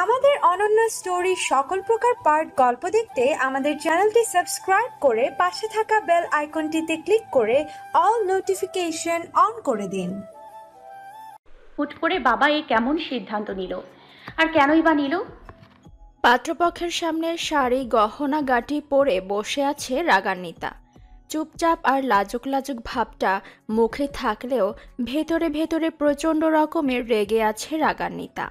আমাদের অনন্য স্টোরি সকল প্রকার পার্ট গল্প দেখতে আমাদের চ্যানেলটি সাবস্ক্রাইব করে পাশে থাকা বেল আইকনটিতে ক্লিক করে অল নোটিফিকেশন অন করে দিন। হুট করে বাবা এ কেমন সিদ্ধান্ত নিল, আর কেনই বা নিল? পাত্রপক্ষের সামনে শাড়ি গহনা গাঁটি পরে বসে আছে রাগান্বিতা। চুপচাপ আর লাজুক লাজুক ভাবটা মুখে থাকলেও ভেতরে ভেতরে প্রচণ্ড রকমের রেগে আছে রাগান্বিতা।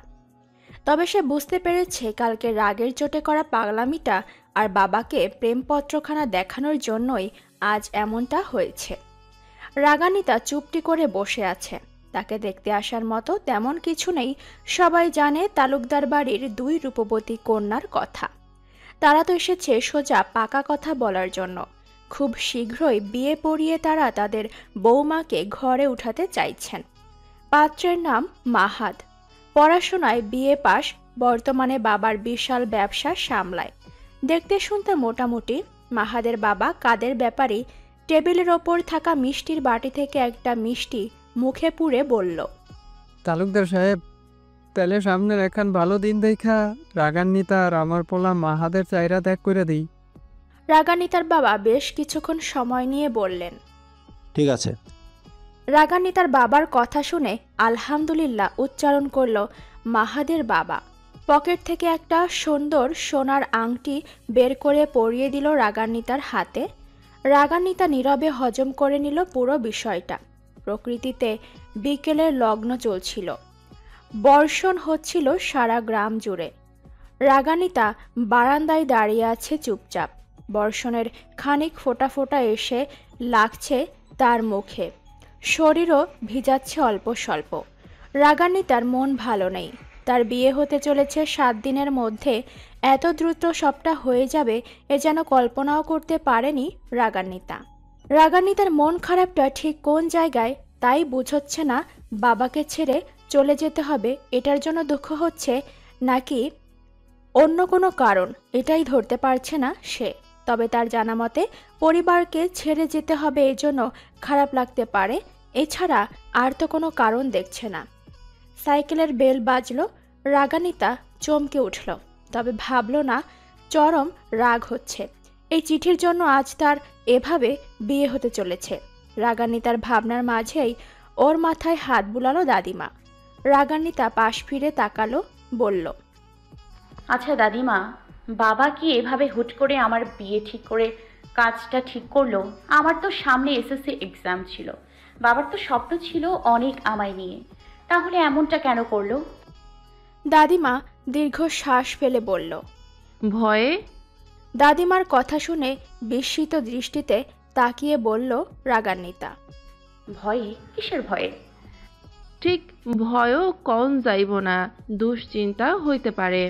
তবে সে বুঝতে পেরেছে কালকে রাগের চোটে করা পাগলামিটা আর বাবাকে প্রেমপত্রখানা দেখানোর জন্যই আজ এমনটা হয়েছে। রাগান্বিতা চুপটি করে বসে আছে। তাকে দেখতে আসার মতো তেমন কিছু নেই। সবাই জানে তালুকদার বাড়ির 2 রূপবতী কন্যার কথা। তারা তো এসেছে সোজা পাকা কথা বলার জন্য। খুব শীঘ্রই বিয়ে পড়িয়ে তারা তাদের বৌমাকে ঘরে উঠাতে চাইছেন। পাত্রের নাম মাহাদ। পড়াশোনায় বিএ পাশ, বর্তমানে বাবার বিশাল ব্যবসা সামলায়। দেখতে শুনতে মোটামুটি। মাহাদের বাবা কাদের ব্যাপারে টেবিলের ওপর থাকা মিষ্টির বাটি থেকে একটা মিষ্টি মুখে পুরে বলল, তালুকদার সাহেব, তাহলে সামনের এখন ভালো দিন দেখা রাগান্বিতা আর আমার পোলা মাহাদের চাইরা ত্যাগ করে দিই। রাগান্বিতার বাবা বেশ কিছুক্ষণ সময় নিয়ে বললেন, ঠিক আছে। রাগান্বিতার বাবার কথা শুনে আলহামদুলিল্লাহ উচ্চারণ করল মাহাদের বাবা। পকেট থেকে একটা সুন্দর সোনার আংটি বের করে পরিয়ে দিল রাগান্বিতার হাতে। রাগান্বিতা নীরবে হজম করে নিল পুরো বিষয়টা। প্রকৃতিতে বিকেলের লগ্ন চলছিল। বর্ষণ হচ্ছিল সারা গ্রাম জুড়ে। রাগান্বিতা বারান্দায় দাঁড়িয়ে আছে চুপচাপ। বর্ষণের খানিক ফোঁটা ফোঁটা এসে লাগছে তার মুখে। শরীরও ভিজাচ্ছে অল্প স্বল্প। রাগান্বিতার মন ভালো নেই। তার বিয়ে হতে চলেছে 7 দিনের মধ্যে। এত দ্রুত সবটা হয়ে যাবে এ যেন কল্পনাও করতে পারেনি রাগান্বিতা। রাগান্বিতার মন খারাপটা ঠিক কোন জায়গায় তাই বুঝচ্ছে না। বাবাকে ছেড়ে চলে যেতে হবে এটার জন্য দুঃখ হচ্ছে, নাকি অন্য কোনো কারণ এটাই ধরতে পারছে না সে। তবে তার জানা মতে পরিবারকে ছেড়ে যেতে হবে এজন্য খারাপ লাগতে পারে, এছাড়া আর তো কোনো কারণ দেখছে না। সাইকেলের বেল বাজলো। রাগান্বিতা চমকে উঠল, তবে ভাবল না চরম রাগ হচ্ছে। এই চিঠির জন্য আজ তার এভাবে বিয়ে হতে চলেছে। রাগান্বিতার ভাবনার মাঝেই ওর মাথায় হাত বুলালো দাদিমা। রাগান্বিতা পাশ ফিরে তাকালো, বলল, আচ্ছা দাদিমা, বাবা কি এভাবে হুট করে আমার বিয়ে ঠিক করে কাজটা ঠিক করলো? আমার তো সামনে এসএসসি এক্সাম ছিল, বাবার তো স্বপ্ন ছিল অনেক আমায় নিয়ে, তাহলে এমনটা কেন করলো? দাদিমা দীর্ঘ শ্বাস ফেলে বলল, ভয়ে। দাদিমার কথা শুনে বিস্মিত দৃষ্টিতে তাকিয়ে বলল রাগান্বিতা, ভয়ে? কিসের ভয়ে? ঠিক ভয়ও কম যাইব না, দুশ্চিন্তা হইতে পারে।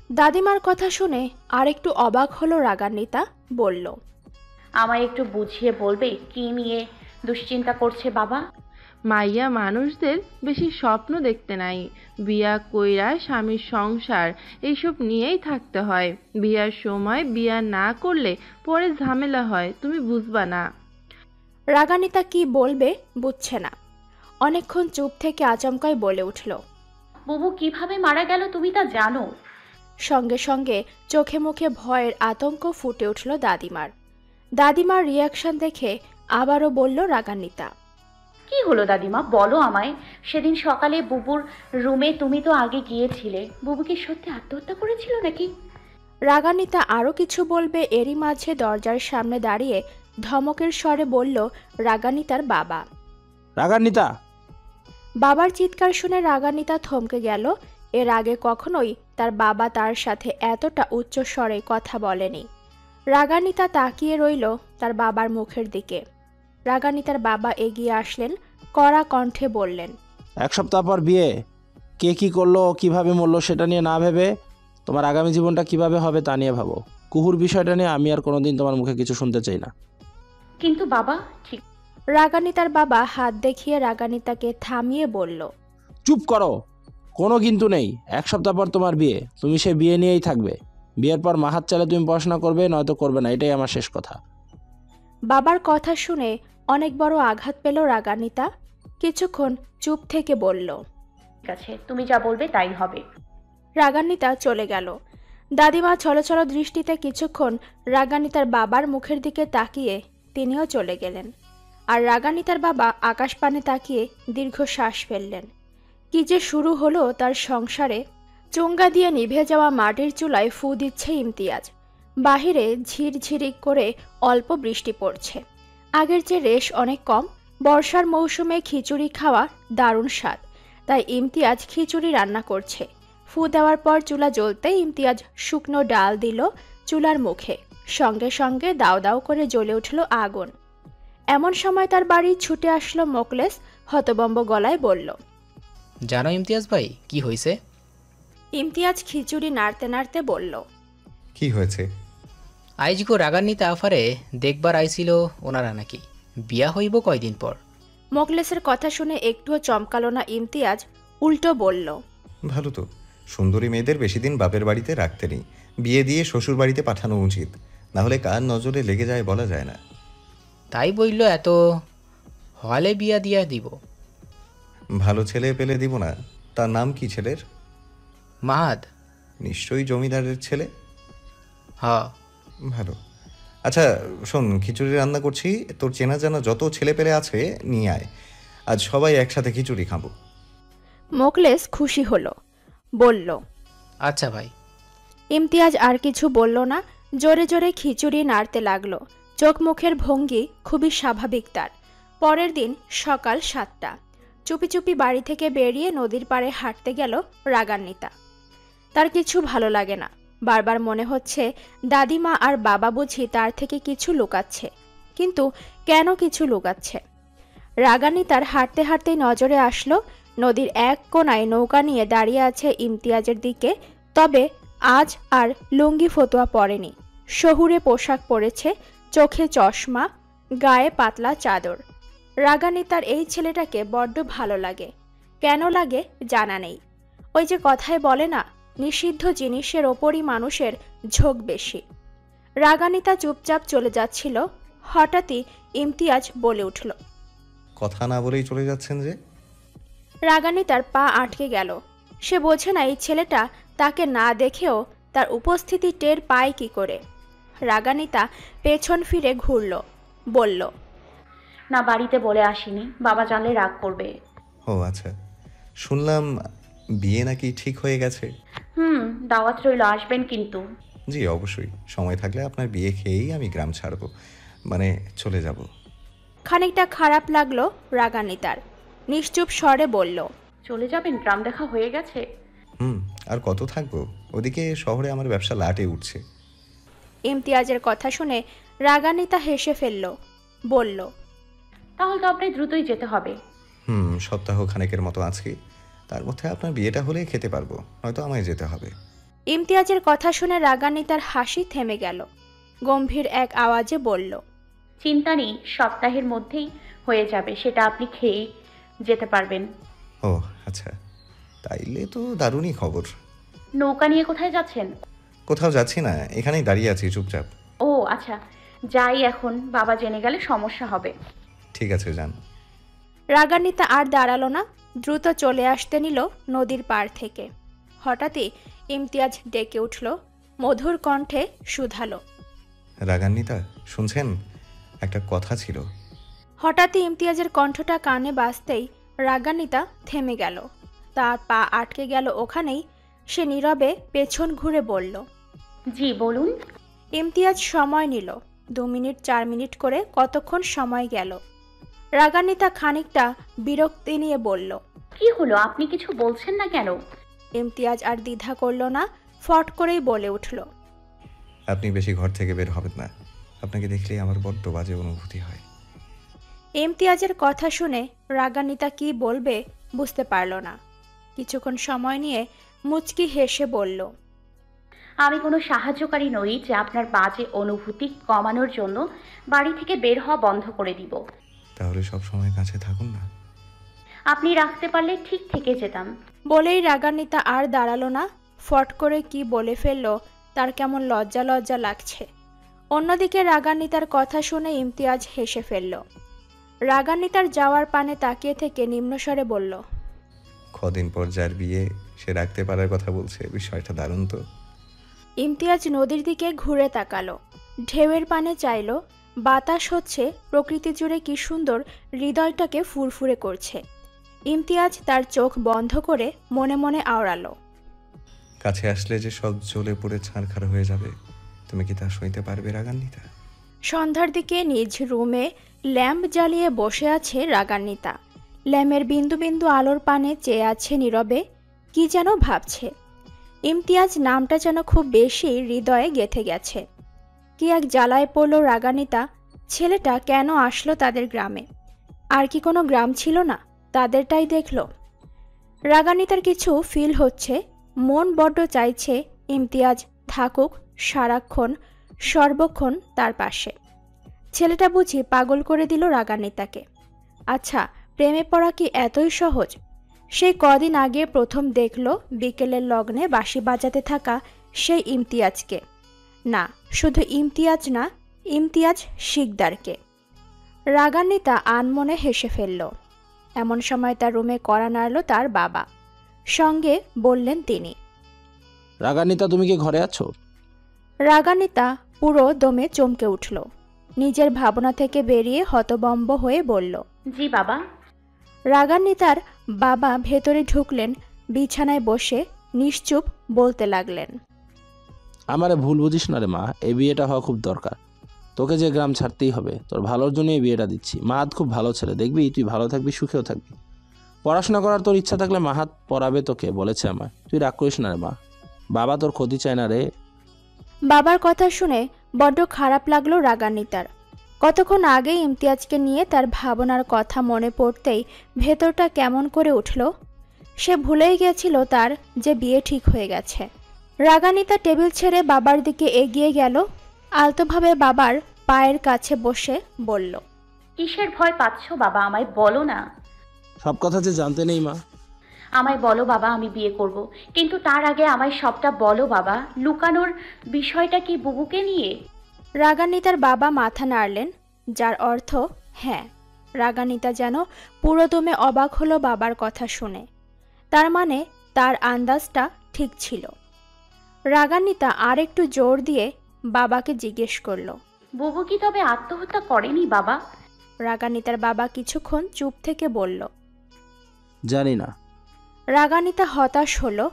দাদিমার কথা শুনে আরেকটু অবাক হলো রাগান্বিতা, বলল, আমায় একটু বুঝিয়ে বলবে কি নিয়ে দুশ্চিন্তা করছে বাবা? মাইয়া মানুষদের বেশি স্বপ্ন দেখতে নাই। বিয়া কইরা স্বামীর সংসার এইসব নিয়েই থাকতে হয়। বিয়ার সময় বিয়া না করলে পরে ঝামেলা হয়, তুমি বুঝবা না। রাগান্বিতা কি বলবে বুঝছে না। অনেকক্ষণ চুপ থেকে আচমকাই বলে উঠল, বুবু কিভাবে মারা গেল তুমি তা জানো? সঙ্গে সঙ্গে চোখে মুখে ভয়ের আতঙ্ক ফুটে উঠল দাদিমার। দাদিমার রিয়াকশন দেখে আবারও বলল রাগান্বিতা, কি হলো দাদিমা, বলো আমায়। সেদিন সকালে বুবুর রুমে তুমি তো আগে গিয়েছিলে, বুবু কি সত্যি আত্মহত্যা করেছিল নাকি? রাগান্বিতা আরও কিছু বলবে এরই মাঝে দরজার সামনে দাঁড়িয়ে ধমকের স্বরে বলল রাগান্বিতার বাবা। রাগান্বিতা! বাবার চিৎকার শুনে রাগান্বিতা থমকে গেল। এর আগে কখনোই তার বাবা তার সাথে এতটা উচ্চ স্বরে কথা বলেনি। রাগান্বিতা তাকিয়ে রইল তার বাবার মুখের দিকে। রাগান্বিতার বাবা এগিয়ে আসলেন, কড়া কণ্ঠে বললেন, 1 সপ্তাহ পর বিয়ে। কে কি করলো, কিভাবে মরলো সেটা নিয়ে না ভেবে তোমার আগামী জীবনটা কিভাবে হবে তা নিয়ে ভাবো। কুহুর বিষয়টা নিয়ে আমি আর কোনোদিন তোমার মুখে কিছু শুনতে চাই না। কিন্তু বাবা ঠিক। রাগান্বিতার বাবা হাত দেখিয়ে রাগান্বিতাকে থামিয়ে বলল, চুপ করো, কোনো কিন্তু নেই। 1 সপ্তাহ পর তোমার বিয়ে, তুমি সে বিয়ে নিয়েই থাকবে। বিয়ের পর মাহাত চালে তুমি পড়াশোনা করবে, নয়তো করবে না, এটাই আমার শেষ কথা। বাবার কথা শুনে অনেক বড় আঘাত পেল রাগান্বিতা। কিছুক্ষণ চুপ থেকে বলল, ঠিক আছে, তুমি যা বলবে তাই হবে। রাগান্বিতা চলে গেল। দাদিমা ছলছল দৃষ্টিতে কিছুক্ষণ রাগান্বিতার বাবার মুখের দিকে তাকিয়ে তিনিও চলে গেলেন। আর রাগান্বিতার বাবা আকাশপানে তাকিয়ে দীর্ঘশ্বাস ফেললেন। কি যে শুরু হলো তার সংসারে। চোঙ্গা দিয়ে নিভে যাওয়া মাটির চুলায় ফু দিচ্ছে ইমতিয়াজ। বাহিরে ঝিরঝিরি করে অল্প বৃষ্টি পড়ছে। আগের চেয়ে রেশ অনেক কম। বর্ষার মৌসুমে খিচুড়ি খাওয়া দারুণ স্বাদ, তাই ইমতিয়াজ খিচুড়ি রান্না করছে। ফু দেওয়ার পর চুলা জ্বলতে ইমতিয়াজ শুকনো ডাল দিল চুলার মুখে। সঙ্গে সঙ্গে দাও দাও করে জ্বলে উঠল আগুন। এমন সময় তার বাড়ি ছুটে আসলো মোকলেস। হতবম্ব গলায় বলল, জানো ইমতিয়াজ ভাই কি হয়েছে? ইমতিয়াজ খিচুড়ি নাড়তে নাড়তে বলল, কি হয়েছে? আইজগো রাগান্বিতা আফারে দেখবার আইছিল ওনারা নাকি বিয়া হইব কয়দিন পর। মোকলেসের কথা শুনে একটুও চমকালো না ইমতিয়াজ, উল্টো বলল, ভালো তো, সুন্দরী মেয়েদের বেশি দিন বাপের বাড়িতে রাখতে নেই, বিয়ে দিয়ে শ্বশুর বাড়িতে পাঠানো উচিত, না হলে কার নজরে লেগে যায় বলা যায় না। তাই বলল এত হলে বিয়া দিয়া দিব। ভালো ছেলে পেলে দিব না। তার নাম কি ছেলের? মাহাদ। নিশ্চয়ই জমিদারের ছেলে। হ। ভালো। আচ্ছা শোন, খিচুড়ি রান্না করছি, তোর চেনা জানা যত ছেলে পেলে আছে নিয়ে আয়, আজ সবাই একসাথে খিচুড়ি খাবো। মোকলেস খুশি হলো, বলল, আচ্ছা ভাই। ইমতিয়াজ আর কিছু বলল না, জোরে জোরে খিচুড়ি নাড়তে লাগলো। চোখ মুখের ভঙ্গি খুবই স্বাভাবিক তার। পরের দিন সকাল 7টা। চুপি চুপি বাড়ি থেকে বেরিয়ে নদীর পাড়ে হাঁটতে গেল রাগান্বিতা। তার কিছু ভালো লাগে না। বারবার মনে হচ্ছে দাদিমা আর বাবা বুঝি তার থেকে কিছু লুকাচ্ছে, কিন্তু কেন কিছু লুকাচ্ছে? রাগান্বিতার হাঁটতে হাঁটতেই নজরে আসলো নদীর এক কোণায় নৌকা নিয়ে দাঁড়িয়ে আছে ইমতিয়াজের দিকে। তবে আজ আর লুঙ্গি ফতুয়া পরেনি, শহুরে পোশাক পরেছে, চোখে চশমা, গায়ে পাতলা চাদর। রাগান্বিতার এই ছেলেটাকে বড্ড ভালো লাগে। কেন লাগে জানা নেই। ওই যে কথায় বলে না, নিষিদ্ধ জিনিসের ওপরই মানুষের ঝোঁক বেশি। রাগান্বিতা চুপচাপ চলে যাচ্ছিল। হঠাৎই ইমতিয়াজ বলে উঠল, কথা না বলেই চলে যাচ্ছেন যে? রাগান্বিতার পা আটকে গেল। সে বোঝে না এই ছেলেটা তাকে না দেখেও তার উপস্থিতি টের পায় কি করে। রাগান্বিতা পেছন ফিরে ঘুরল, বলল, না, বাড়িতে বলে আসিনি, বাবা জানলে রাগ করবে। ও আচ্ছা, শুনলাম বিয়ে নাকি ঠিক হয়ে গেছে। দাওয়াত রইল, আসবেন কিন্তু। জি অবশ্যই, সময় থাকলে আপনার বিয়ে খেয়েই আমি গ্রাম ছাড়বো, মানে চলে যাব। খানিকটা খারাপ লাগলো রাগান্বিতার। নিশ্চুপ স্বরে বলল, চলে যাবেন? গ্রাম দেখা হয়ে গেছে। আর কত থাকবো, ওদিকে শহরে আমার ব্যবসা লাটে উঠছে। ইমতিয়াজের কথা শুনে রাগান্বিতা হেসে ফেলল, বলল, তাহলে তো আপনি দ্রুতই যেতে হবে। সপ্তাহ খানেকের মতো আছি, তার মধ্যে আপনার বিয়েটা হলে খেতে পারবো, নয়তো আমায় যেতে হবে। ইমতিয়াজের কথা শুনে রাগান্বিতার হাসি থেমে গেল। গম্ভীর এক আওয়াজে বলল, চিন্তা নেই, সপ্তাহের মধ্যেই হয়ে যাবে, সেটা আপনি খেয়েই যেতে পারবেন। ও আচ্ছা, তাইলে তো দারুণই খবর। নৌকা নিয়ে কোথায় যাচ্ছেন? কোথাও যাচ্ছি না, এখানেই দাঁড়িয়ে আছি চুপচাপ। ও আচ্ছা, যাই এখন, বাবা জেনে গেলে সমস্যা হবে। ঠিক আছে যান। রাগান্বিতা আর দাঁড়ালো না, দ্রুত চলে আসতে নিল নদীর পাড় থেকে। হঠাৎই ইমতিয়াজ ডেকে উঠল, মধুর কণ্ঠে শুধালো, রাগান্বিতা শুনছেন, একটা কথা ছিল। হঠাৎই ইমতিয়াজের কণ্ঠটা কানে বাজতেই রাগান্বিতা থেমে গেল। তার পা আটকে গেল ওখানেই। সে নীরবে পেছন ঘুরে বলল, জি বলুন। ইমতিয়াজ সময় নিল। 2 মিনিট 4 মিনিট করে কতক্ষণ সময় গেল। রাগান্বিতা খানিকটা বিরক্তি নিয়ে বলল, কি হলো, আপনি কিছু বলছেন না কেন? ইমতিয়াজ আর দ্বিধা করল না, ফট করেই বলে উঠল, আপনি বেশি ঘর থেকে বের হবেন না, আপনাকে দেখলেই আমার বড্ড বাজে অনুভূতি হয়। ইমতিয়াজের কথা শুনে রাগান্বিতা কি বলবে বুঝতে পারল না। কিছুক্ষণ সময় নিয়ে মুচকি হেসে বলল, আমি কোনো সাহায্যকারী নই যে আপনার বাজে অনুভূতি কমানোর জন্য বাড়ি থেকে বের হওয়া বন্ধ করে দিব। তাহলে সব সময় কাছে থাকুন না। আপনি রাখতে পারলে ঠিক থেকে যেতাম। বলেই রাগান্বিতা আর দাঁড়ালো না। ফট করে কি বলে ফেলল তার কেমন লজ্জা লজ্জা লাগছে। অন্যদিকে রাগান্বিতার কথা শুনে ইমতিয়াজ হেসে ফেলল। রাগান্বিতার যাওয়ার পানে তাকিয়ে থেকে নিম্নস্বরে বলল, কদিন পর যার বিয়ে সে রাখতে পারার কথা বলছে, বিষয়টা দারুণ তো। ইমতিয়াজ নদীর দিকে ঘুরে তাকালো, ঢেউয়ের পানে চাইল। বাতাস হচ্ছে, প্রকৃতি জুড়ে কি সুন্দর, হৃদয়টাকে ফুরফুরে করছে। ইমতিয়াজ তার চোখ বন্ধ করে মনে মনে আওড়ালো, কাছে আসলে যে সব জ্বলে পুড়ে ছারখার হয়ে যাবে, তুমি কি তা সইতে পারবে রাগান্বিতা? সন্ধ্যার দিকে নিজ রুমে ল্যাম্প জ্বালিয়ে বসে আছে রাগান্বিতা। ল্যাম্পের বিন্দু বিন্দু আলোর পানে চেয়ে আছে নীরবে, কি যেন ভাবছে। ইমতিয়াজ নামটা যেন খুব বেশি হৃদয়ে গেঁথে গেছে। কি এক জ্বালায় পড়ল রাগান্বিতা, ছেলেটা কেন আসলো তাদের গ্রামে? আর কি কোনো গ্রাম ছিল না? তাদেরটাই দেখল। রাগান্বিতার কিছু ফিল হচ্ছে, মন বড্ড চাইছে ইমতিয়াজ থাকুক সারাক্ষণ সর্বক্ষণ তার পাশে। ছেলেটা বুঝি পাগল করে দিল রাগান্বিতাকে। আচ্ছা, প্রেমে পড়া কি এতই সহজ? সেই কদিন আগে প্রথম দেখল বিকেলের লগ্নে বাঁশি বাজাতে থাকা সেই ইমতিয়াজকে। না, শুধু ইমতিয়াজ না, ইমতিয়াজ শিকদারকে। রাগান্বিতা আনমনে হেসে ফেলল। এমন সময় তার রুমে কড়া নাড়ল তার বাবা। সঙ্গে বললেন তিনি, রাগান্বিতা, তুমি কি ঘরে আছো? রাগান্বিতা পুরো দমে চমকে উঠল। নিজের ভাবনা থেকে বেরিয়ে হতবম্ব হয়ে বলল, জি বাবা। রাগান্বিতার বাবা ভেতরে ঢুকলেন, বিছানায় বসে নিশ্চুপ বলতে লাগলেন, আমারে ভুল বুঝিস না রে মা, এই বিয়েটা হওয়া খুব দরকার। তোকে যে গ্রাম ছাড়তেই হবে, তোর ভালোর জন্য এই বিয়েটা দিচ্ছি। মাহাত খুব ভালো ছেলে, দেখবি তুই ভালো থাকবি, সুখেও থাকবি। পড়াশোনা করার তোর ইচ্ছা থাকলে মাহাত পড়াবে তোকে, বলেছে আমায়। তুই রাগ করিস না রে মা, বাবা তোর ক্ষতি চায় না রে। বাবার কথা শুনে বড্ড খারাপ লাগলো রাগান্বিতার। কতক্ষণ আগে ইমতিয়াজকে নিয়ে তার ভাবনার কথা মনে পড়তেই ভেতরটা কেমন করে উঠল। সে ভুলেই গেছিল তার যে বিয়ে ঠিক হয়ে গেছে। রাগান্বিতা টেবিল ছেড়ে বাবার দিকে এগিয়ে গেল, আলতোভাবে বাবার পায়ের কাছে বসে বলল, কিসের ভয় পাচ্ছ বাবা, আমায় বলো না। সব কথা যে জানতে নেই মা। আমায় বলো বাবা, আমি বিয়ে করব, কিন্তু তার আগে আমায় সবটা বলো বাবা। লুকানোর বিষয়টা কি বুবুকে নিয়ে? রাগান্বিতার বাবা মাথা নাড়লেন, যার অর্থ হ্যাঁ। রাগান্বিতা যেন পুরোদমে অবাক হলো বাবার কথা শুনে। তার মানে তার আন্দাজটা ঠিক ছিল। রাগান্বিতা আর একটু জোর দিয়ে বাবাকে জিজ্ঞেস করল, বুবু কি তবে আত্মহত্যা করেনি বাবা? রাগান্বিতার বাবা কিছুক্ষণ চুপ থেকে বলল, জানি না। রাগান্বিতা হতাশ হলো,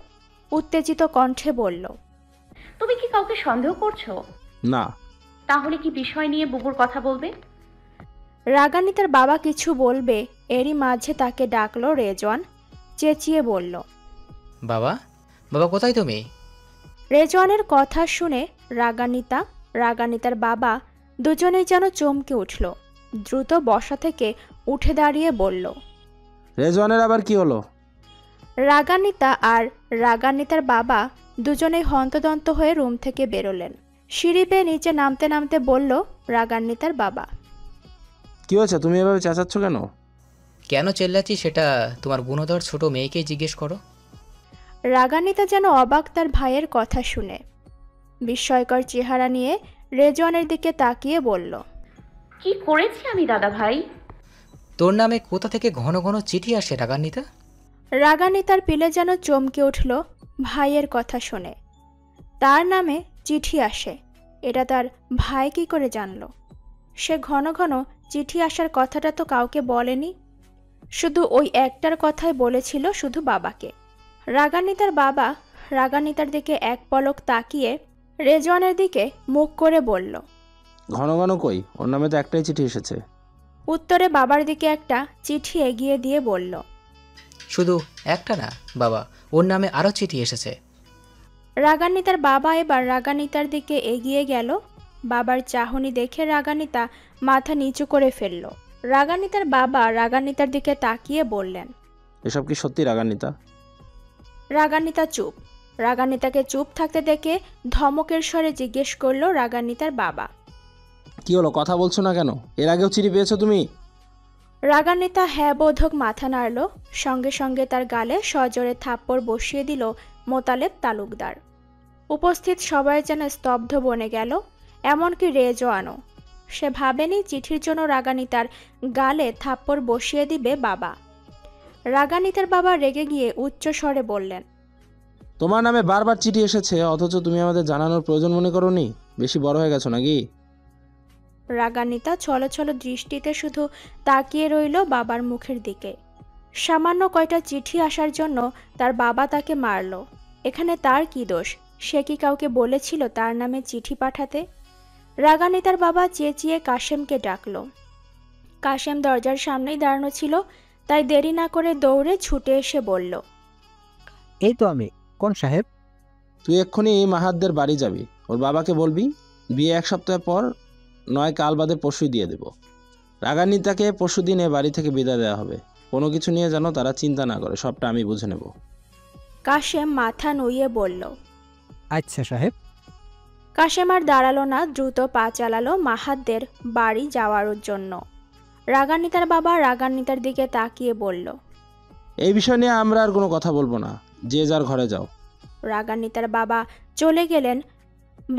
উত্তেজিত কণ্ঠে বলল, তুমি কি কাউকে সন্দেহ করছো? না। তাহলে কি বিষয় নিয়ে বুবুর কথা বলবে? রাগান্বিতার বাবা কিছু বলবে, এরই মাঝে তাকে ডাকলো রেজওয়ান। চেঁচিয়ে বলল, বাবা, বাবা কোথায় তুমি? রেজওয়ানের কথা শুনে রাগান্বিতার বাবা দুজনেই যেন চমকে উঠল। দ্রুত বসা থেকে উঠে দাঁড়িয়ে বলল, রেজওয়ানের আবার কি হলো? রাগান্বিতা আর রাগান্বিতার বাবা দুজনেই হন্তদন্ত হয়ে রুম থেকে বেরোলেন। সিঁড়ি বেয়ে নিচে নামতে নামতে বলল রাগান্বিতার বাবা, কি হয়েছে, তুমি এভাবে চেঁচাচ্ছ কেন? কেন চেল্লাচ্ছি সেটা তোমার গুণধর ছোট মেয়েকেই জিজ্ঞেস করো। রাগান্বিতা যেন অবাক তার ভাইয়ের কথা শুনে। বিস্ময়কর চেহারা নিয়ে রেজওয়ানের দিকে তাকিয়ে বলল, কি করেছি আমি দাদা ভাই? তোর নামে কোথা থেকে ঘন ঘন চিঠি আসে রাগান্বিতা? রাগান্বিতার পিলে যেন চমকে উঠল ভাইয়ের কথা শুনে। তার নামে চিঠি আসে, এটা তার ভাই কি করে জানল? সে ঘন ঘন চিঠি আসার কথাটা তো কাউকে বলেনি, শুধু ওই একটার কথাই বলেছিল, শুধু বাবাকে। রাগান্বিতার বাবা রাগান্বিতার দিকে এক পলক তাকিয়ে রেজওয়ানের দিকে মুখ করে বলল, ঘন ঘন কই, ওর নামে তো একটাই চিঠি এসেছে। উত্তরে বাবার দিকে একটা চিঠি এগিয়ে দিয়ে বলল, শুধু একটা না বাবা, ওর নামে আরও চিঠি এসেছে। রাগান্বিতার বাবা এবার রাগান্বিতার দিকে এগিয়ে গেল। বাবার চাহনি দেখে রাগান্বিতা মাথা নিচু করে ফেলল। রাগান্বিতার বাবা রাগান্বিতার দিকে তাকিয়ে বললেন, এসব কি সত্যি রাগান্বিতা? রাগান্বিতা চুপ। রাগান্বিতাকে চুপ থাকতে দেখে ধমকের স্বরে জিজ্ঞেস করলো রাগান্বিতার বাবা, কি হলো, কথা বলছো না কেন? এর আগেও চিঠি পেয়েছো তুমি? রাগান্বিতা হ্যাঁ বোধক মাথা নাড়ল। সঙ্গে সঙ্গে তার গালে সজোরে থাপ্পড় বসিয়ে দিল মোতালেব তালুকদার। উপস্থিত সবাই যেন স্তব্ধ বনে গেল, এমনকি রেজওয়ানও। সে ভাবেনি চিঠির জন্য রাগানিতার গালে থাপ্পড় বসিয়ে দিবে বাবা। রাগানিতার বাবা রেগে গিয়ে উচ্চ স্বরে বললেন, তোমার নামে বারবার চিঠি এসেছে, অথচ তুমি আমাদের জানানোর প্রয়োজন মনে করোনি? বেশি বড় হয়ে গেছো নাকি? রাগানিতা ছলছল দৃষ্টিতে শুধু তাকিয়ে রইল বাবার মুখের দিকে। সামান্য কয়টা চিঠি আসার জন্য তার বাবা তাকে মারল। এখানে তার কি দোষ? সে কি কাউকে বলেছিল তার নামে চিঠি পাঠাতে? রাগানিতার বাবা চেঁচিয়ে কাশেমকে ডাকল। কাশেম দরজার সামনেই দাঁড়ানো ছিল, তাই দেরি না করে দৌড়ে ছুটে এসে বলল, এই তো আমি। কোন সাহেব? তুই এক্ষুনি মাহাতদের বাড়ি যাবি, ওর বাবাকে বলবি বিয়ে 1 সপ্তাহ পর নয় কাল বাদে পরশুই দিয়ে দেব। রাগান্বিতাকে পরশু দিনে বাড়ি থেকে বিদায় দেওয়া হবে। কোনো কিছু নিয়ে যেন তারা চিন্তা না করে, সবটা আমি বুঝে নেব। কাশেম মাথা নুইয়ে বলল, আচ্ছা সাহেব। কাশেম আর দাঁড়ালো না, দ্রুত পা চালালো মাহাতদের বাড়ি যাওয়ার জন্য। রাগান্বিতার বাবা রাগান্বিতার দিকে তাকিয়ে বলল, এই বিষয় নিয়ে আমরা আর কোনো কথা বলবো না, যে যার ঘরে যাও। রাগান্বিতার বাবা চলে গেলেন।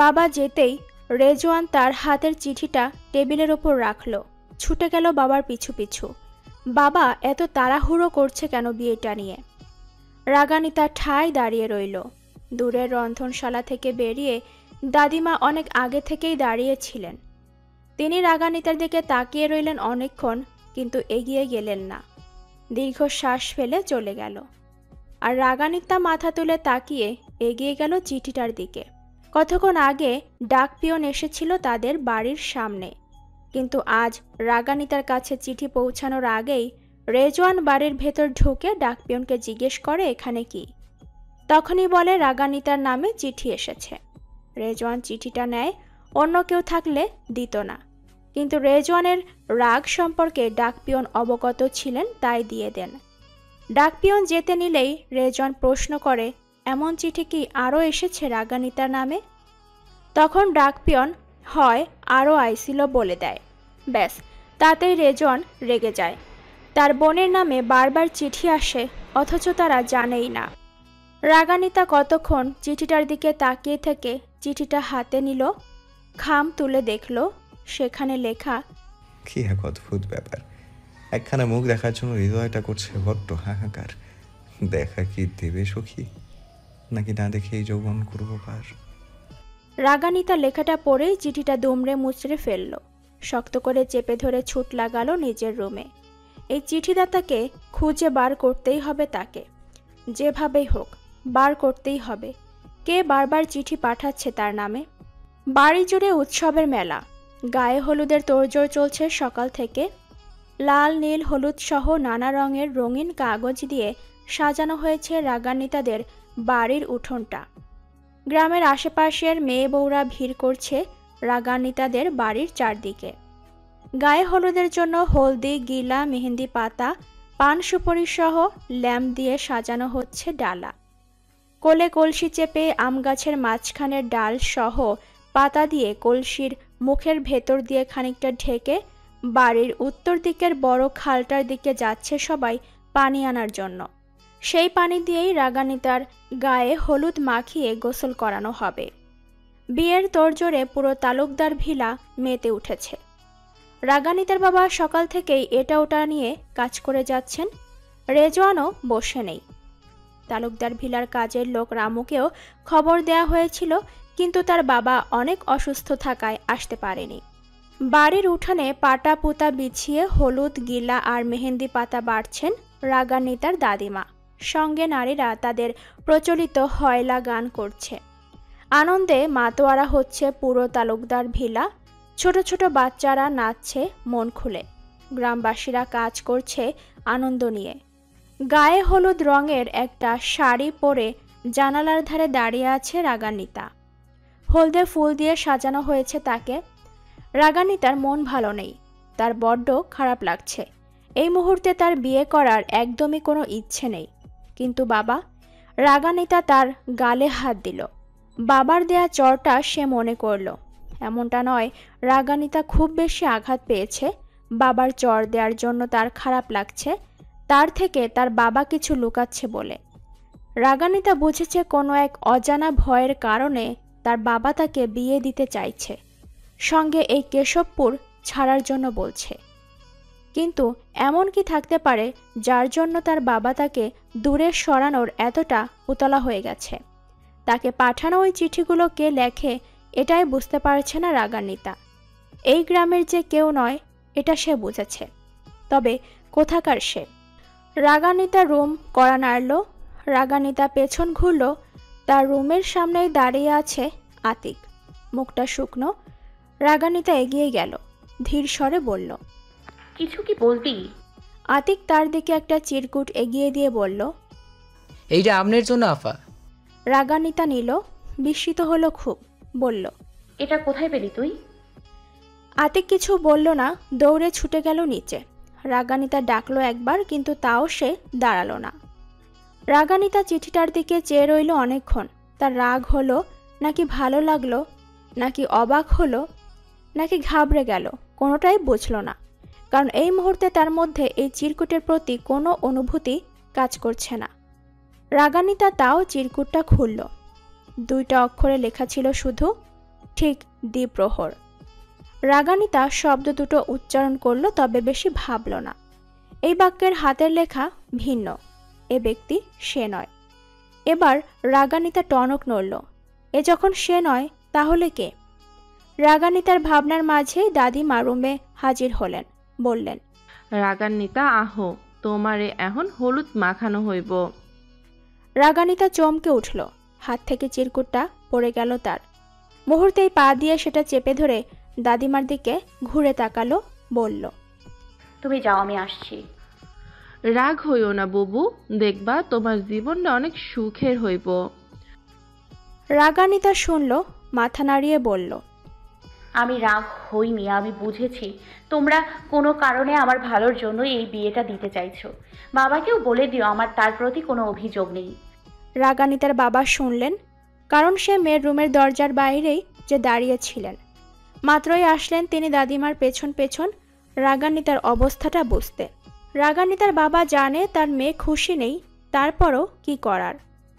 বাবা যেতেই রেজওয়ান তার হাতের চিঠিটা টেবিলের ওপর রাখল, ছুটে গেল বাবার পিছু পিছু। বাবা এত তাড়াহুড়ো করছে কেন বিয়েটা নিয়ে? রাগান্বিতা ঠায় দাঁড়িয়ে রইল। দূরের রন্ধনশালা থেকে বেরিয়ে দাদিমা অনেক আগে থেকেই দাঁড়িয়েছিলেন। তিনি রাগান্বিতার দিকে তাকিয়ে রইলেন অনেকক্ষণ, কিন্তু এগিয়ে গেলেন না। দীর্ঘশ্বাস ফেলে চলে গেল। আর রাগান্বিতা মাথা তুলে তাকিয়ে এগিয়ে গেল চিঠিটার দিকে। কতক্ষণ আগে ডাক পিয়ন এসেছিল তাদের বাড়ির সামনে, কিন্তু আজ রাগান্বিতার কাছে চিঠি পৌঁছানোর আগেই রেজওয়ান বাড়ির ভেতর ঢুকে ডাক পিয়নকে জিজ্ঞেস করে এখানে কি। তখনই বলে রাগান্বিতার নামে চিঠি এসেছে। রেজওয়ান চিঠিটা নেয়, অন্য কেউ থাকলে দিত না, কিন্তু রেজওয়ানের রাগ সম্পর্কে ডাক পিয়ন অবগত ছিলেন, তাই দিয়ে দেন। ডাক পিয়ন যেতে নিলেই রেজওয়ান প্রশ্ন করে, এমন চিঠি কি আরও এসেছে রাগান্বিতার নামে? তখন ডাক পিয়ন হয় আরও আইছিল বলে দেয়। ব্যাস, তাতেই রেজওয়ান রেগে যায়। তার বোনের নামে বারবার চিঠি আসে, অথচ তারা জানেই না। রাগান্বিতা কতক্ষণ চিঠিটার দিকে তাকিয়ে থেকে চিঠিটা হাতে নিল, খাম তুলে দেখল, সেখানে লেখা, কি এক অদ্ভুত ব্যাপার, একখানা মুখ দেখার জন্য হৃদয়টা করছে বড্ড হাহাকার। দেখা কি দেবে সখী, নাকি না দেখে এই যৌবন করবো পার? রাগান্বিতা লেখাটা পড়েই চিঠিটা দুমড়ে মুচড়ে ফেলল, শক্ত করে চেপে ধরে ছুট লাগালো নিজের রুমে। এই চিঠিদাতাকে খুঁজে বার করতেই হবে তাকে, যেভাবেই হোক বার করতেই হবে। কে বারবার চিঠি পাঠাচ্ছে তার নামে? বাড়ি জুড়ে উৎসবের মেলা, গায়ে হলুদের তোড়জোড় চলছে সকাল থেকে। লাল নীল হলুদ সহ নানা রঙের রঙিন কাগজ দিয়ে সাজানো হয়েছে রাগান্বিতাদের বাড়ির উঠোনটা। গ্রামের আশেপাশের মেয়ে বউরা ভিড় করছে রাগান্বিতাদের বাড়ির চারদিকে। গায়ে হলুদের জন্য হলদি, গিলা, মেহেন্দি পাতা, পান সুপারি সহ ল্যাম্প দিয়ে সাজানো হচ্ছে ডালা। কোলে কলসি চেপে আম গাছের মাঝখানের ডাল সহ পাতা দিয়ে কলসির মুখের ভেতর দিয়ে খানিকটা ঢেকে বাড়ির উত্তর দিকের বড় খালটার দিকে যাচ্ছে সবাই পানি আনার জন্য। সেই পানি দিয়েই রাগান্বিতার গায়ে হলুদ মাখিয়ে গোসল করানো হবে। বিয়ের তোড়জোড়ে পুরো তালুকদার ভিলা মেতে উঠেছে। রাগান্বিতার বাবা সকাল থেকেই এটা ওটা নিয়ে কাজ করে যাচ্ছেন, রেজওয়ানও বসে নেই। তালুকদার ভিলার কাজের লোক রামুকেও খবর দেয়া হয়েছিল, কিন্তু তার বাবা অনেক অসুস্থ থাকায় আসতে পারেনি। বাড়ির উঠানে পাটা পুতা বিছিয়ে হলুদ, গিলা আর মেহেন্দি পাতা বাড়ছেন রাগান্বিতার দাদিমা। সঙ্গে নারীরা তাদের প্রচলিত হয়লা গান করছে। আনন্দে মাতোয়ারা হচ্ছে পুরো তালুকদার ভিলা। ছোট ছোট বাচ্চারা নাচছে মন খুলে। গ্রামবাসীরা কাজ করছে আনন্দ নিয়ে। গায়ে হলুদ রঙের একটা শাড়ি পরে জানালার ধারে দাঁড়িয়ে আছে রাগান্বিতা। হলদে ফুল দিয়ে সাজানো হয়েছে তাকে। রাগান্বিতার মন ভালো নেই, তার বড্ড খারাপ লাগছে। এই মুহূর্তে তার বিয়ে করার একদমই কোনো ইচ্ছে নেই। কিন্তু বাবা, রাগান্বিতা তার গালে হাত দিল। বাবার দেয়া চরটা সে মনে করল। এমনটা নয় রাগান্বিতা খুব বেশি আঘাত পেয়েছে, বাবার চর দেওয়ার জন্য তার খারাপ লাগছে, তার থেকে তার বাবা কিছু লুকাচ্ছে বলে। রাগান্বিতা বুঝেছে কোনো এক অজানা ভয়ের কারণে তার বাবা তাকে বিয়ে দিতে চাইছে। সঙ্গে এই কেশবপুর ছাড়ার জন্য বলছে। কিন্তু এমন কি থাকতে পারে যার জন্য তার বাবা তাকে দূরে সরানোর এতটা উতলা হয়ে গেছে? তাকে পাঠানো ওই চিঠিগুলো কে লেখে এটাই বুঝতে পারছে না রাগান্বিতা। এই গ্রামের যে কেউ নয় এটা সে বুঝেছে, তবে কোথাকার সে? রাগান্বিতা রুম কড়া নাড়ল। রাগান্বিতা পেছন ঘুরল। তার রুমের সামনেই দাঁড়িয়ে আছে আতিক, মুখটা শুকনো। রাগান্বিতা এগিয়ে গেল, ধীর স্বরে বলল, কিছু কি বলবি? আতিক তার দিকে একটা চিরকুট এগিয়ে দিয়ে বলল, এইটা আপনার জন্য আফা। রাগান্বিতা নিল, বিস্মিত হলো খুব, বলল, এটা কোথায় পেলি তুই? আতিক কিছু বলল না, দৌড়ে ছুটে গেল নিচে। রাগান্বিতা ডাকলো একবার, কিন্তু তাও সে দাঁড়ালো না। রাগান্বিতা চিঠিটার দিকে চেয়ে রইল অনেকক্ষণ। তার রাগ হলো নাকি ভালো লাগলো, নাকি অবাক হলো, নাকি ঘাবড়ে গেল, কোনোটাই বুঝল না। কারণ এই মুহূর্তে তার মধ্যে এই চিরকুটের প্রতি কোনো অনুভূতি কাজ করছে না। রাগান্বিতা তাও চিরকুটটা খুলল। 2টা অক্ষরে লেখা ছিল শুধু, ঠিক দ্বিপ্রহর। রাগান্বিতা শব্দ দুটো উচ্চারণ করল, তবে বেশি ভাবল না। এই বাক্যের হাতের লেখা ভিন্ন, এ ব্যক্তি সে নয়। এবার রাগান্বিতা টনক নড়ল। এ যখন সে নয় তাহলে কে? রাগান্বিতার ভাবনার মাঝেই দাদিমা রুমে হাজির হলেন, বললেন, রাগান্বিতা আহো, তোমারে এখন হলুদ মাখানো হইব। রাগান্বিতা চমকে উঠল, হাত থেকে চিরকুটটা পড়ে গেল তার। মুহূর্তেই পা দিয়ে সেটা চেপে ধরে দাদিমার দিকে ঘুরে তাকালো, বলল, তুমি যাও, আমি আসছি। রাগ হইও না বুবু, দেখবা তোমার জীবনটা অনেক সুখের হইব। রাগান্বিতা শুনল, মাথা নাড়িয়ে বলল, আমি রাগ হইনি, আমি বুঝেছি তোমরা কোনো কারণে আমার ভালোর জন্য এই বিয়েটা দিতে চাইছো। বাবাকেও বলে দিও আমার তার প্রতি কোনো অভিযোগ নেই। রাগান্বিতার বাবা শুনলেন, কারণ সে মেয়ের রুমের দরজার বাইরেই যে দাঁড়িয়েছিলেন। মাত্রই আসলেন তিনি দাদিমার পেছন পেছন রাগান্বিতার অবস্থাটা বুঝতে। রাগান্বিতার বাবা জানে তার মেয়ে খুশি নেই, তারপরও কি করার।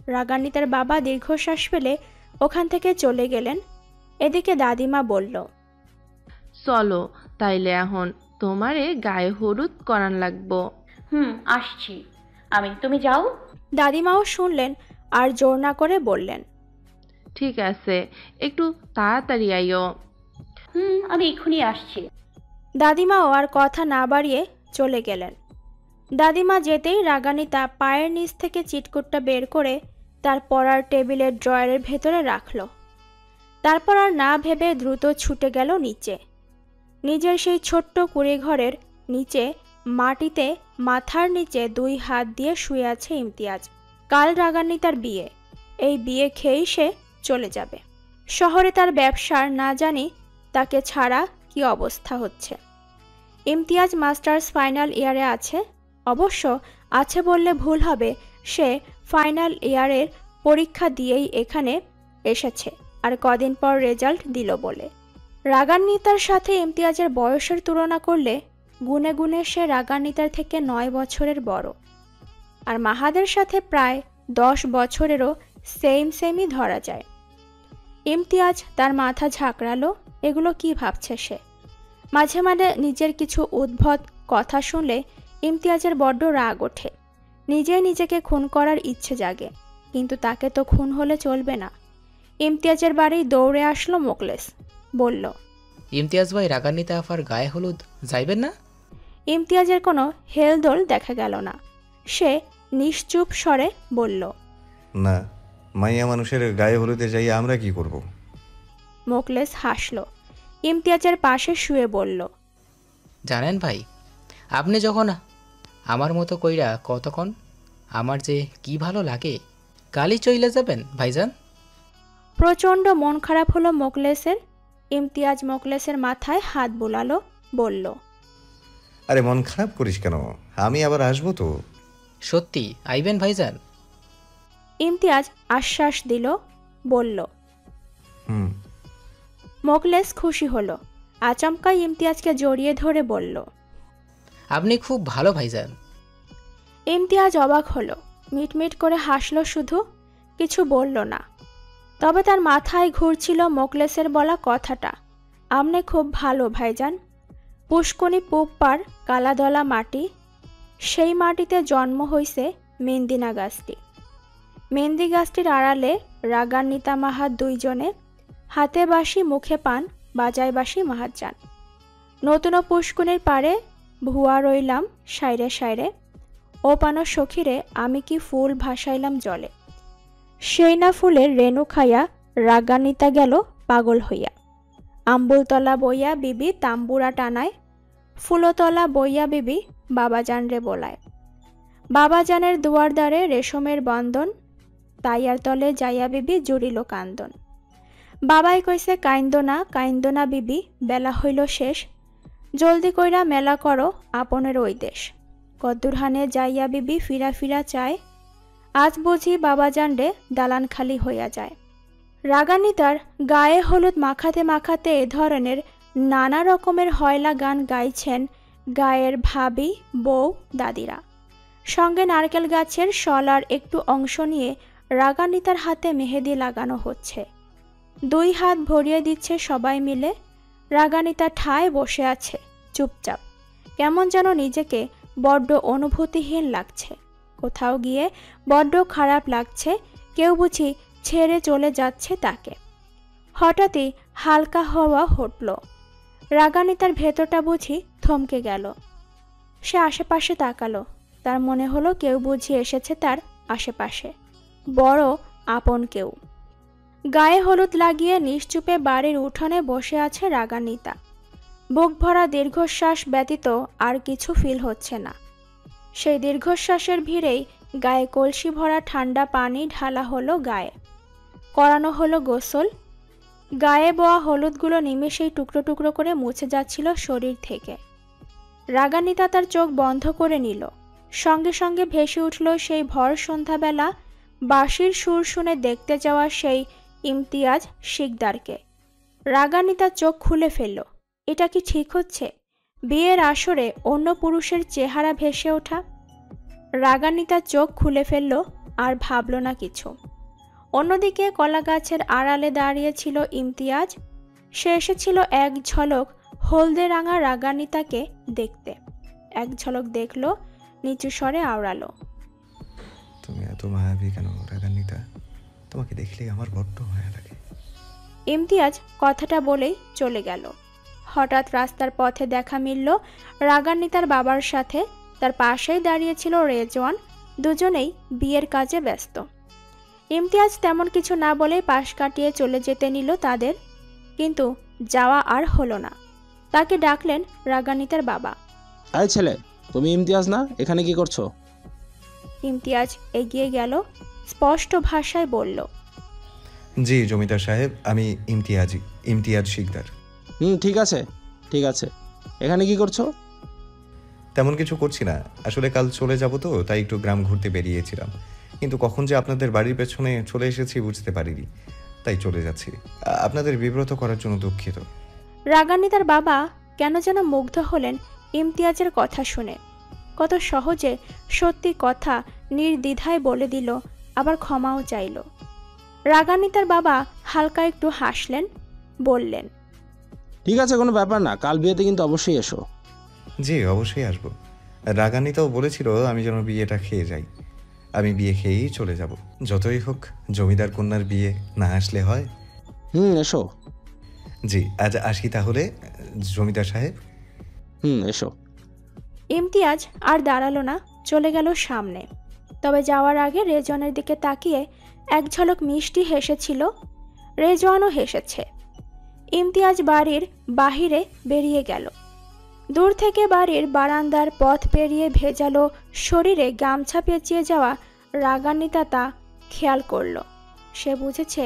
রাগান্বিতার বাবা দীর্ঘশ্বাস ফেলে ওখান থেকে চলে গেলেন। এদিকে দাদিমা বলল, চলো তাইলে এখন তোমারে গায়ে হলুদ করান লাগবো। আসছি আমি, তুমি যাও। দাদিমাও শুনলেন আর জোর না করে বললেন, ঠিক আছে, একটু তাড়াতাড়ি আইও। আমি এক্ষুনি আসছি। দাদিমাও আর কথা না বাড়িয়ে চলে গেলেন। দাদিমা যেতেই রাগান্বিতা পায়ের নিচ থেকে চিটকুটটা বের করে তার পড়ার টেবিলের ড্রয়ারের ভেতরে রাখল। তারপর আর না ভেবে দ্রুত ছুটে গেল নিচে। নিজের সেই ছোট্ট কুঁড়েঘরের নিচে মাটিতে মাথার নিচে 2 হাত দিয়ে শুয়ে আছে ইমতিয়াজ। কাল রাগান্বিতার বিয়ে, এই বিয়ে খেয়েই সে চলে যাবে শহরে। তার ব্যবসার না জানি তাকে ছাড়া কি অবস্থা হচ্ছে। ইমতিয়াজ মাস্টার্স ফাইনাল ইয়ারে আছে, অবশ্য আছে বললে ভুল হবে, সে ফাইনাল ইয়ারের পরীক্ষা দিয়েই এখানে এসেছে, আর কদিন পর রেজাল্ট দিল বলে। রাগান্বিতার সাথে ইমতিয়াজের বয়সের তুলনা করলে গুনে গুনে সে রাগান্বিতার থেকে 9 বছরের বড়, আর মাহাদের সাথে প্রায় 10 বছরেরও সেমই ধরা যায়। ইমতিয়াজ তার মাথা ঝাঁকড়ালো, এগুলো কি ভাবছে সে? মাঝে মাঝে নিজের কিছু উদ্ভট কথা শুনলে ইমতিয়াজের বড্ড রাগ ওঠে। নিজেই নিজেকে খুন করার ইচ্ছে জাগে, কিন্তু তাকে তো খুন হলে চলবে না। ইমতিয়াজের বাড়ি দৌড়ে আসলো মোকলেস, বলল, ইমতিয়াজ ভাই, রাগান্বিতা আফার গায়ে হলুদ যাইবেন না? ইমতিয়াজের কোনো হেলদোল দেখা গেল না। সে নিশ্চুপ স্বরে বলল, না, মাইয়া মানুষের গায়ে হলুদে যাই আমরা কি করব? মোকলেস হাসল, ইমতিয়াজের পাশে শুয়ে বলল, জানেন ভাই, আপনি যখন আমার মতো কইরা কতক্ষণ আমার যে কি ভালো লাগে, কালই চইলে যাবেন ভাইজান। প্রচণ্ড মন খারাপ হলো মোকলেসের। ইমতিয়াজ মোকলেসের মাথায় হাত বুলালো, বলল, আরে মন খারাপ করিস কেন, আমি আবার আসবো তো। সত্যি আইবেন ভাইজান? ইমতিয়াজ আশ্বাস দিল, বলল, মোকলেস খুশি হলো। আচমকা ইমতিয়াজকে জড়িয়ে ধরে বলল, আপনি খুব ভালো ভাইজান। ইমতিয়াজ অবাক হলো, মিটমিট করে হাসল, শুধু কিছু বলল না। তবে তার মাথায় ঘুরছিল মোকলেসের বলা কথাটা, আপনি খুব ভালো ভাইজান। পুষ্কনি পূব পার কালাদলা মাটি, সেই মাটিতে জন্ম হইছে মেন্দিনা গাছটি। মেহেন্দি গাছটির আড়ালে রাগান্বিতা মাহাত দুইজনে, হাতে বাঁশি মুখে পান, বাজায় বাঁশি মাহাজান। নতুন পুষ্কনির পারে ভুয়া রইলাম সাইরে সাইরে, ও পানো সখিরে আমি কি ফুল ভাসাইলাম জলে। সেই না ফুলের রেণু খাইয়া রাগান্বিতা গেল পাগল হইয়া। আম্বুলতলা বইয়া বিবি তাম্বুরা টানায়, ফুলতলা বইয়া বিবি বাবাজান রে বোলায়। বাবাজানের দুয়ার দ্বারে রেশমের বন্ধন, তাইয়ার তলে যাইয়া বিবি জুড়িল কান্দন। বাবাই কইছে কাইন্দনা বিবি, বেলা হইল শেষ, জলদি কইরা মেলা করো আপনের ওই দেশ। কদ্দুরহানে যাইয়া বিবি ফিরা ফিরা চায়, আজ বুঝি বাবাজান রে দালান খালি হইয়া যায়। রাগান্বিতার গায়ে হলুদ মাখাতে মাখাতে এ ধরনের নানা রকমের হয়লা গান গাইছেন গায়ের ভাবি, বউ, দাদিরা। সঙ্গে নারকেল গাছের শলার একটু অংশ নিয়ে রাগান্বিতার হাতে মেহেদি লাগানো হচ্ছে। 2 হাত ভরিয়ে দিচ্ছে সবাই মিলে। রাগান্বিতা ঠায় বসে আছে চুপচাপ, কেমন যেন নিজেকে বড্ড অনুভূতিহীন লাগছে। কোথাও গিয়ে বড্ড খারাপ লাগছে, কেউ বুঝি ছেড়ে চলে যাচ্ছে তাকে। হঠাৎই হালকা হাওয়া হটল, রাগান্বিতার ভেতরটা বুঝি থমকে গেল। সে আশেপাশে তাকালো, তার মনে হলো কেউ বুঝি এসেছে তার আশেপাশে, বড় আপন কেউ। গায়ে হলুদ লাগিয়ে নিশ্চুপে বাড়ির উঠোনে বসে আছে রাগান্বিতা। বুক ভরা দীর্ঘশ্বাস ব্যতীত আর কিছু ফিল হচ্ছে না। সেই দীর্ঘশ্বাসের ভিড়েই গায়ে কলসি ভরা ঠান্ডা পানি ঢালা হলো গায়ে, করানো হলো গোসল। গায়ে বোয়া হলুদগুলো নিমেষেই টুকরো টুকরো করে মুছে যাচ্ছিল শরীর থেকে। রাগান্বিতা তার চোখ বন্ধ করে নিল। সঙ্গে সঙ্গে ভেসে উঠল সেই ভর সন্ধ্যাবেলা বাঁশির সুর শুনে দেখতে যাওয়া সেই ইমতিয়াজ শিকদারকে। রাগান্বিতা চোখ খুলে ফেলল। এটা কি ঠিক হচ্ছে? বিয়ের আসরে অন্য পুরুষের চেহারা ভেসে ওঠা। রাগান্বিতা চোখ খুলে ফেলল, আর ভাবল না কিছু। অন্যদিকে কলা গাছের আড়ালে দাঁড়িয়েছিল ইমতিয়াজ। সে এসেছিল এক ঝলক হলদে রাঙা রাগান্বিতাকে দেখতে। এক ঝলক দেখল, নিচু স্বরে আওড়ালো, তুমি এত মায়াবী কেন রাগান্বিতা? তোমাকে দেখলেই আমার বড্ড মায়া লাগে। ইমতিয়াজ কথাটা বলেই চলে গেল। হঠাৎ রাস্তার পথে দেখা মিলল রাগান্বিতার বাবার সাথে। তার পাশেই দাঁড়িয়েছিল রেজওয়ান। দুজনেই বিয়ের কাজে ব্যস্ত। ইমতিয়াজ তেমন কিছু না বলে পাশ কাটিয়ে চলে যেতে নিল তাদের, কিন্তু যাওয়া আর হলো না। তাকে ডাকলেন রাগান্বিতার বাবা। আরে ছেলে, তুমি ইমতিয়াজ না? এখানে কি করছো? ইমতিয়াজ এগিয়ে গেল, স্পষ্ট ভাষায় বলল, জি জমিদার সাহেব, আমি ইমতিয়াজ শিকদার। ঠিক আছে ঠিক আছে। এখানে কি করছো? তেমন কিছু করছি না, আসলে কাল চলে যাব তো, তাই একটু গ্রাম ঘুরতে বেরিয়েছিলাম, কিন্তু কখন যে আপনাদের বাড়ির পেছনে চলে এসেছি বুঝতে পারিনি, তাই চলে যাচ্ছি। আপনাদের বিব্রত করার জন্য দুঃখিত। রাগান্বিতার বাবা কেন যেন মুগ্ধ হলেন ইমতিয়াজের কথা শুনে। কত সহজে সত্যি কথা নির্দ্বিধায় বলে দিল, আবার ক্ষমাও চাইল। রাগান্বিতার বাবা হালকা একটু হাসলেন, বললেন, ঠিক আছে, কোনো ব্যাপার না, কাল বিয়েতে কিন্তু অবশ্যই এসো। জি অবশ্যই আসবো। রাগান্বিতাও বলেছিল আমি যেন বিয়েটা খেয়ে যাই। আমি বিয়ে খেয়েই চলে যাব, যতই হোক জমিদার কন্যার বিয়ে, না আসলে হয়। এসো। জি আজ আসি তাহলে জমিদার সাহেব। এসো। ইমতিয়াজ আর দাঁড়ালো না, চলে গেল সামনে। তবে যাওয়ার আগে রেজওয়ানের দিকে তাকিয়ে এক ঝলক মিষ্টি হেসেছিল। রেজওয়ানও হেসেছে। ইমতিয়াজ বাড়ির বাহিরে বেরিয়ে গেল। দূর থেকে বাড়ির বারান্দার পথ পেরিয়ে ভেজালো শরীরে গামছা পেঁচিয়ে যাওয়া রাগান্বিতা তা খেয়াল করল। সে বুঝেছে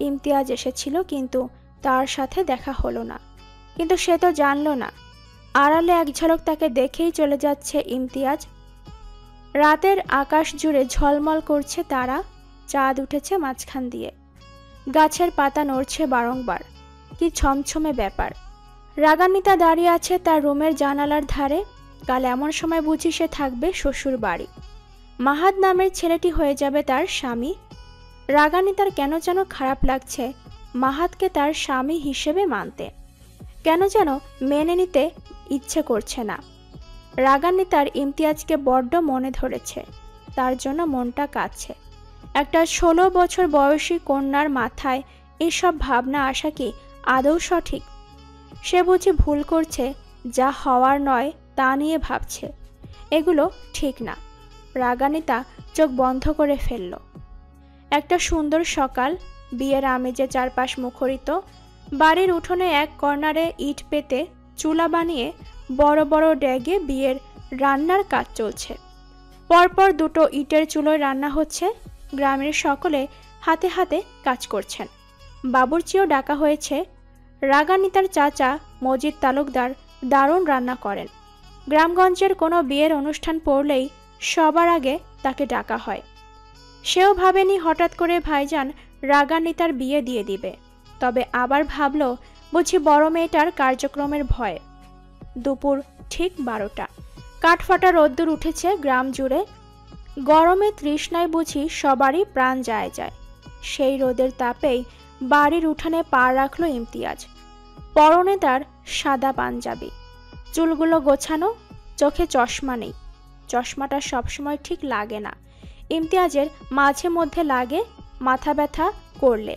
ইমতিয়াজ এসেছিল, কিন্তু তার সাথে দেখা হলো না। কিন্তু সে তো জানল না, আড়ালে এক ঝলক তাকে দেখেই চলে যাচ্ছে ইমতিয়াজ। রাতের আকাশ জুড়ে ঝলমল করছে তারা, চাঁদ উঠেছে মাঝখান দিয়ে, গাছের পাতা নড়ছে বারংবার। কি ছমছমে ব্যাপার। রাগান্বিতা দাঁড়িয়ে আছে তার রুমের জানালার ধারে। কাল এমন সময় বুঝি সে থাকবে শ্বশুর বাড়ি। মাহাদ নামের ছেলেটি হয়ে যাবে তার স্বামী। রাগান্বিতার কেন যেন খারাপ লাগছে মাহাদকে তার স্বামী হিসেবে মানতে, কেন যেন মেনে নিতে ইচ্ছে করছে না। রাগান্বিতার ইমতিয়াজকে বড্ড মনে ধরেছে, তার জন্য মনটা কাঁদছে। একটা 16 বছর বয়সী কন্যার মাথায় এসব ভাবনা আসা কি আদৌ সঠিক? সে বুঝি ভুল করছে, যা হওয়ার নয় তা নিয়ে ভাবছে। এগুলো ঠিক না। রাগান্বিতা চোখ বন্ধ করে ফেলল। একটা সুন্দর সকাল, বিয়ের আমেজে চারপাশ মুখরিত। বাড়ির উঠোনে এক কর্নারে ইট পেতে চুলা বানিয়ে বড় বড় ড্যাগে বিয়ের রান্নার কাজ চলছে। পরপর দুটো ইটের চুলোয় রান্না হচ্ছে। গ্রামের সকলে হাতে হাতে কাজ করছেন। বাবুর্চিও ডাকা হয়েছে। রাগান্বিতার চাচা মজিদ তালুকদার দারুণ রান্না করেন। গ্রামগঞ্জের কোনো বিয়ের অনুষ্ঠান পড়লেই সবার আগে তাকে ডাকা হয়। সেও ভাবেনি হঠাৎ করে ভাইজান রাগান্বিতার বিয়ে দিয়ে দিবে। তবে আবার ভাবল বুঝি বড় মেয়েটার কার্যক্রমের ভয়ে। দুপুর ঠিক 12টা। কাঠফাটা রোদ্দুর উঠেছে গ্রাম জুড়ে। গরমে তৃষ্ণায় বুঝি সবারই প্রাণ যায় যায়। সেই রোদের তাপেই বাড়ির উঠানে পা রাখল ইমতিয়াজ। পরনে তার সাদা পাঞ্জাবি, চুলগুলো গোছানো, চোখে চশমা নেই। চশমাটা সবসময় ঠিক লাগে না, ইমতিয়াজের মাঝে মধ্যে লাগে মাথা ব্যথা করলে।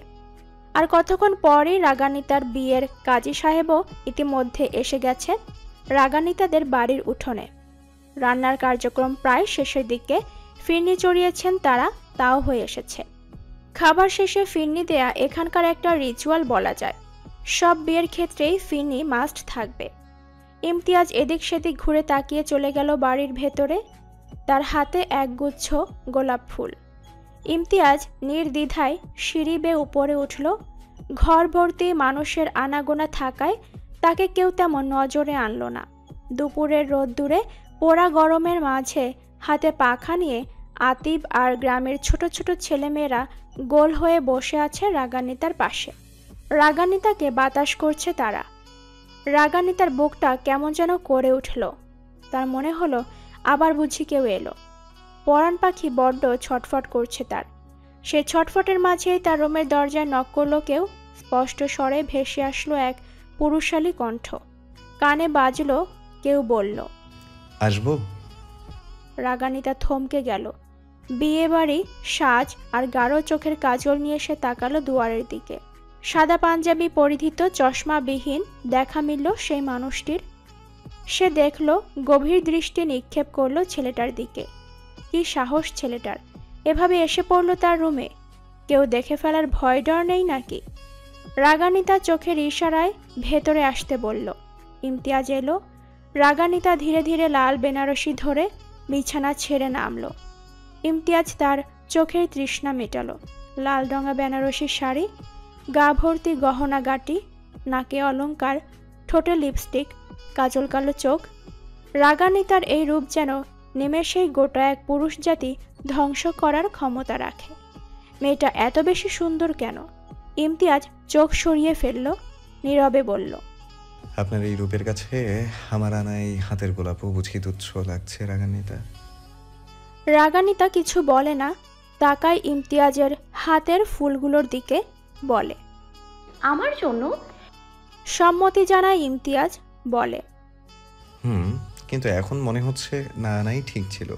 আর কতক্ষণ পরেই রাগান্বিতার বিয়ের কাজী সাহেবও ইতিমধ্যে এসে গেছে রাগান্বিতাদের বাড়ির উঠোনে। রান্নার কার্যক্রম প্রায় শেষের দিকে। ফিরনি চড়িয়েছেন তারা, তাও হয়ে এসেছে। খাবার শেষে ফিরনি দেয়া এখানকার একটা রিচুয়াল বলা যায়। সব বিয়ের ক্ষেত্রেই ফিরনি মাস্ট থাকবে। ইমতিয়াজ এদিক সেদিক ঘুরে তাকিয়ে চলে গেল বাড়ির ভেতরে। তার হাতে একগুচ্ছ গোলাপ ফুল। ইমতিয়াজ নির্দ্বিধায় সিঁড়ি বেয়ে উপরে উঠল। ঘর ভর্তি মানুষের আনাগোনা থাকায় তাকে কেউ তেমন নজরে আনল না। দুপুরের রোদ্দুরে পোড়া গরমের মাঝে হাতে পাখা নিয়ে আতিব আর গ্রামের ছোট ছোট ছেলেমেয়েরা গোল হয়ে বসে আছে রাগান্বিতার পাশে। রাগান্বিতাকে বাতাস করছে তারা। রাগান্বিতার বুকটা কেমন যেন করে উঠল। তার মনে হলো আবার বুঝি কেউ এলো। পরাণ পাখি বড্ড ছটফট করছে তার। সে ছটফটের মাঝেই তার রুমের দরজায় নক করলো কেউ। স্পষ্ট স্বরে ভেসে আসলো এক পুরুষালী কণ্ঠ। কানে বাজলো, কেউ বলল, আসবো? রাগান্বিতা থমকে গেল। বিয়ে বাড়ি সাজ আর গাঢ় চোখের কাজল নিয়ে সে তাকালো দুয়ারের দিকে। সাদা পাঞ্জাবি পরিহিত চশমাবিহীন দেখা মিলল সেই মানুষটির। সে দেখল, গভীর দৃষ্টি নিক্ষেপ করলো ছেলেটার দিকে। কি সাহস ছেলেটার, এভাবে এসে পড়ল তার রুমে। কেউ দেখে ফেলার ভয় ডর নেই নাকি? রাগান্বিতা চোখের ইশারায় ভেতরে আসতে বলল। ইমতিয়াজ এলো। রাগান্বিতা ধীরে ধীরে লাল বেনারসি ধরে বিছানা ছেড়ে নামলো। ইমতিয়াজ তার চোখের তৃষ্ণা মেটালো। লাল রঙা বেনারসি শাড়ি, গা ভর্তি গহনা গাটি, নাকে অলংকার, ঠোঁটে লিপস্টিক, কাজল কালো চোখ। রাগান্বিতার এই রূপ যেন নিমেষেই গোটা এক পুরুষ জাতি ধ্বংস করার ক্ষমতা রাখে। মেয়েটা এত বেশি সুন্দর কেন? ইমতিয়াজ চোখ সরিয়ে ফেলল, নীরবে বলল, আপনার এই রূপের কাছে আমার আনা এই হাতের গোলাপও বুঝি তুচ্ছ লাগছে রাগান্বিতা। রাগান্বিতা কিছু বলে না, তাকায় ইমতিয়াজের হাতের ফুলগুলোর দিকে, বলে, আমার জন্য? সম্মতি জানায় ইমতিয়াজ, বলে, কিন্তু এখন মনে হচ্ছে না নাই ঠিক ছিল।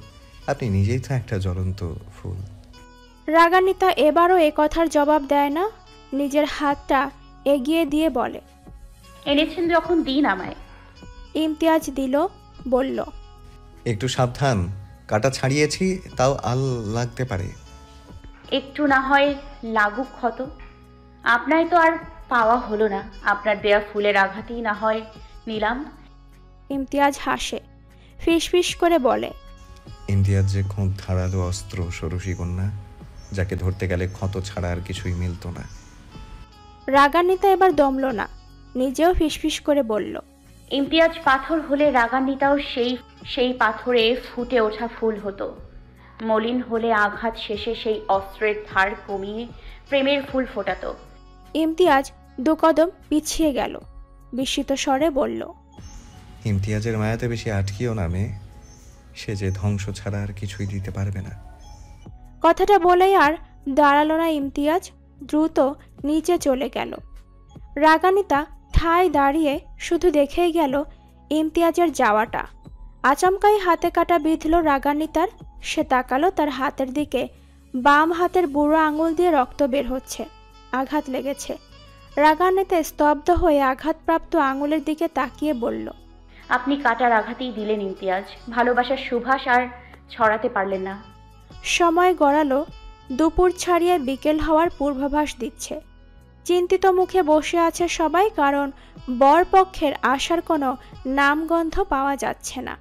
আপনি নিজেই তো একটা জ্বলন্ত ফুল। রাগান্বিতা এবারও এ কথার জবাব দেয় না। নিজের হাতটা এগিয়ে দিয়ে বলে, এনেছেন যখন দিন আমায়। ইমতিয়াজ দিল, বলল, একটু সাবধান, কাটা ছাড়িয়েছি, তাও আল লাগতে পারে। একটু না হয় লাগুক ক্ষত। আপনার তো আর পাওয়া হলো না, আপনার দেয়া ফুলের আঘাতেই না হয় নিলাম। ইমতিয়াজ হাসে, ফিসফিস করে বলে, ইমতিয়াজ যে খুব ধারালো অস্ত্র, ষোড়শী কন্যা, যাকে ধরতে গেলে ক্ষত ছাড়া আর কিছুই মিলত না। রাগান্বিতা এবার দমল না, নিজেও ফিসফিস করে বলল, ইমতিয়াজ পাথর হলে রাগান্বিতাও সেই পাথরে ফুটে ওঠা ফুল হতো। মলিন হলে আঘাত শেষে সেই অস্ত্রের ধার কমিয়ে প্রেমের ফুল ফোটাতো। ইমতিয়াজ দুকদম পিছিয়ে গেল, বিস্মিত স্বরে বলল, ইমতিয়াজের মায়াতে বেশি আটকিও না মেয়ে, সে যে ধ্বংস ছাড়া আর কিছুই দিতে পারবে না। কথাটা বলেই আর দাঁড়ালো না ইমতিয়াজ, দ্রুত নিচে চলে গেল। রাগান্বিতা ঠায় দাঁড়িয়ে শুধু দেখেই গেল ইমতিয়াজের যাওয়াটা। আচমকাই হাতে কাটা বিঁধল রাগান্বিতার। সে তাকালো তার হাতের দিকে। বাম হাতের বুড়ো আঙুল দিয়ে রক্ত বের হচ্ছে। আঘাত লেগেছে। রাগান্বিতা স্তব্ধ হয়ে আঘাতপ্রাপ্ত আঙুলের দিকে তাকিয়ে বলল, আপনি কাটার আঘাতেই দিলেন ইমতিয়াজ, ভালোবাসার সুভাষ আর ছড়াতে পারলেন না। সময় গড়ালো। দুপুর ছাড়িয়ে বিকেল হওয়ার পূর্বাভাস দিচ্ছে। চিন্তিত মুখে বসে আছে সবাই, কারণ বরপক্ষের আসার কোনো নামগন্ধ পাওয়া যাচ্ছে না।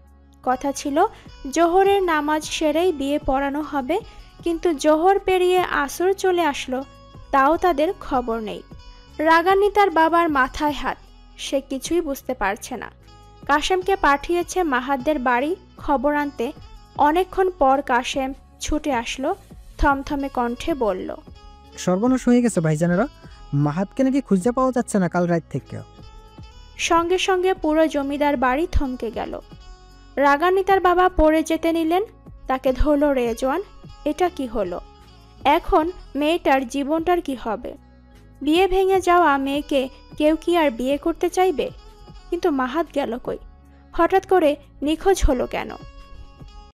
কথা ছিল জোহরের নামাজ সেরেই বিয়ে পড়ানো হবে, কিন্তু জোহর পেরিয়ে আসর চলে আসলো, তাও তাদের খবর নেই। রাগান্বিতার বাবার মাথায় হাত। সে কিছুই বুঝতে পারছে না। কাশেমকে পাঠিয়েছে মাহাতদের বাড়ি খবর আনতে। অনেকক্ষণ পর কাশেম ছুটে আসলো, থমথমে কণ্ঠে বলল, সর্বনাশ হয়ে গেছে ভাইজানেরা, মাহাতকে নাকি খুঁজে পাওয়া যাচ্ছে না কাল রাত থেকে। সঙ্গে সঙ্গে পুরো জমিদার বাড়ি থমকে গেল। রাগান্বিতার বাবা পড়ে যেতে নিলেন। তাকে ধরল রেজওয়ান। এটা কি হলো? এখন মেয়েটার জীবনটার কি হবে? বিয়ে ভেঙে যাওয়া মেয়েকে কেউ কি আর বিয়ে করতে চাইবে? কিন্তু মাহাত গেল কই? হঠাৎ করে নিখোঁজ হলো কেন?